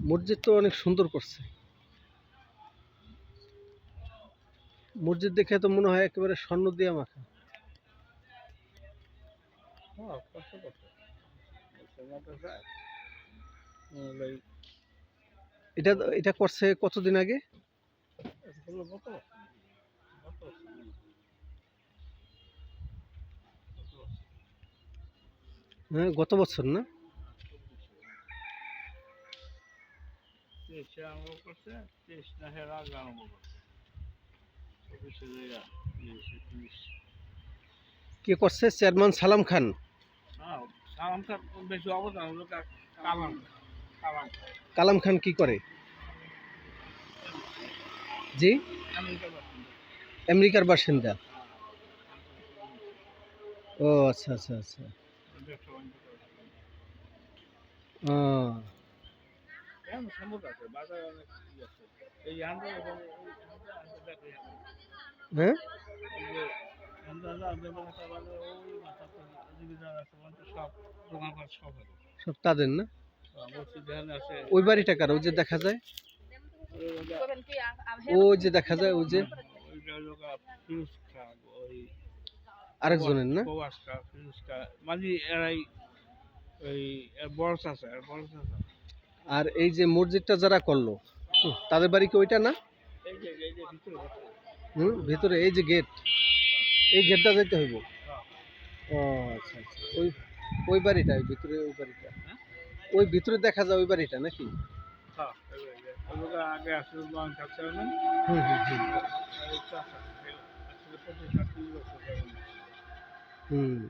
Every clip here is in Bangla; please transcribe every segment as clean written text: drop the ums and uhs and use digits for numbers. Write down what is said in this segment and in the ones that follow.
মসজিদ তো অনেক সুন্দর করছে। মসজিদ দেখে তো মনে হয় একেবারে স্বর্ণ দিয়ে মাখা। এটা এটা করছে কতদিন আগে? হ্যাঁ, গত বছর না? কে করছে? চেয়ারম্যান সালাম খান। কালাম খান কি করে? জি, আমেরিকার বাসিন্দা। ও আচ্ছা আচ্ছা আচ্ছা। হ্যাঁ, সব তাদের না? ওই বাড়িটা কার? ওই যে দেখা যায়, ওই যে দেখা যায়, ওই যে আরেকজনের না? আর এই যে মসজিদটা যারা করলো, তাদের বাড়ি কি ওইটা না? ভিতরে এই যে গেট, এই গেটটা যেতে হইব। ও আচ্ছা আচ্ছা। ওই ওই বাড়িটা, ওই ভিতরে ওই বাড়িটা, ওই ভিতরে দেখা যায় ওই বাড়িটা নাকি? হুম হুম হুম হুম।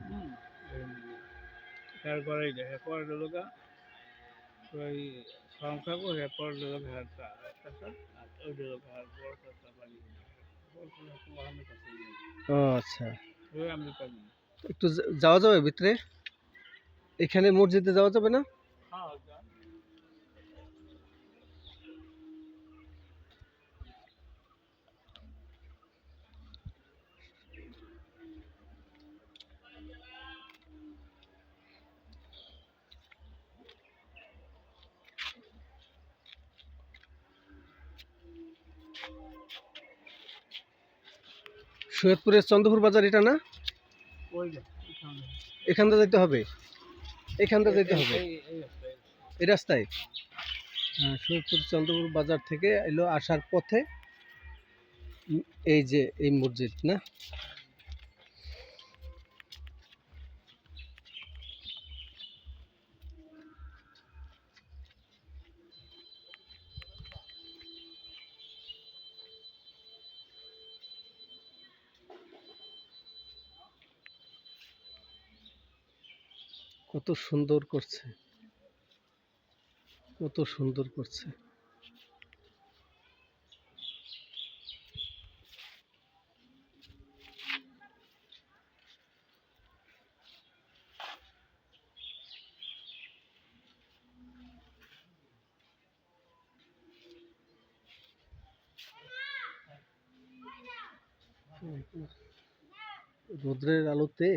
ও আচ্ছা, একটু যাওয়া যাবে ভিতরে? এখানে মসজিদে যাওয়া যাবে না? সৈয়দপুরের চন্দ্রপুর বাজার এটা না? এখানটা যেতে হবে, এখানটা যেতে হবে এই রাস্তায়। হ্যাঁ, সৈয়দপুর চন্দ্রপুর বাজার থেকে এলো আসার পথে এই যে এই মসজিদ না? কত সুন্দর করছে, কত সুন্দর করছে। রোদ্রের আলোতে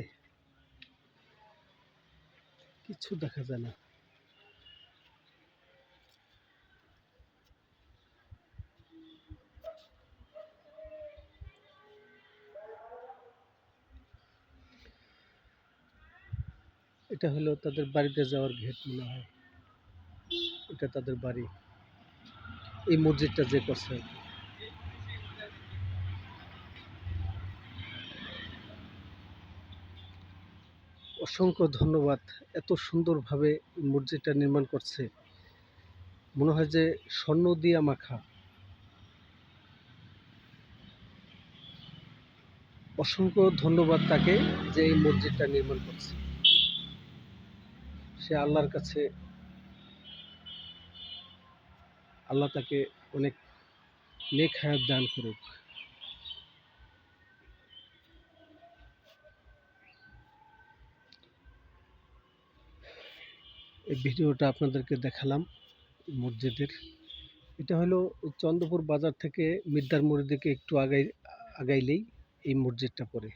কিছু দেখা যায় না। এটা হলো তাদের বাড়িতে যাওয়ার গেট মনে হয়, এটা তাদের বাড়ি। এই মসজিদটা যে করছে, অসংখ্য ধন্যবাদ। এত সুন্দরভাবে মসজিদটা নির্মাণ করছে, মনে হয় যে স্বর্ণ দিয়া মাখা। অসংখ্য ধন্যবাদ তাকে যে এই মসজিদটা নির্মাণ করছে। সে আল্লাহর কাছে, আল্লাহ তাকে অনেক নেক হায়াত দান করুক। এই ভিডিওটা আপনাদেরকে দেখালাম মসজিদের। এটা হলো চন্দ্রপুর বাজার থেকে মির্জার মোড়ের দিকে একটু আগাইলেই এই মসজিদটা পড়ে।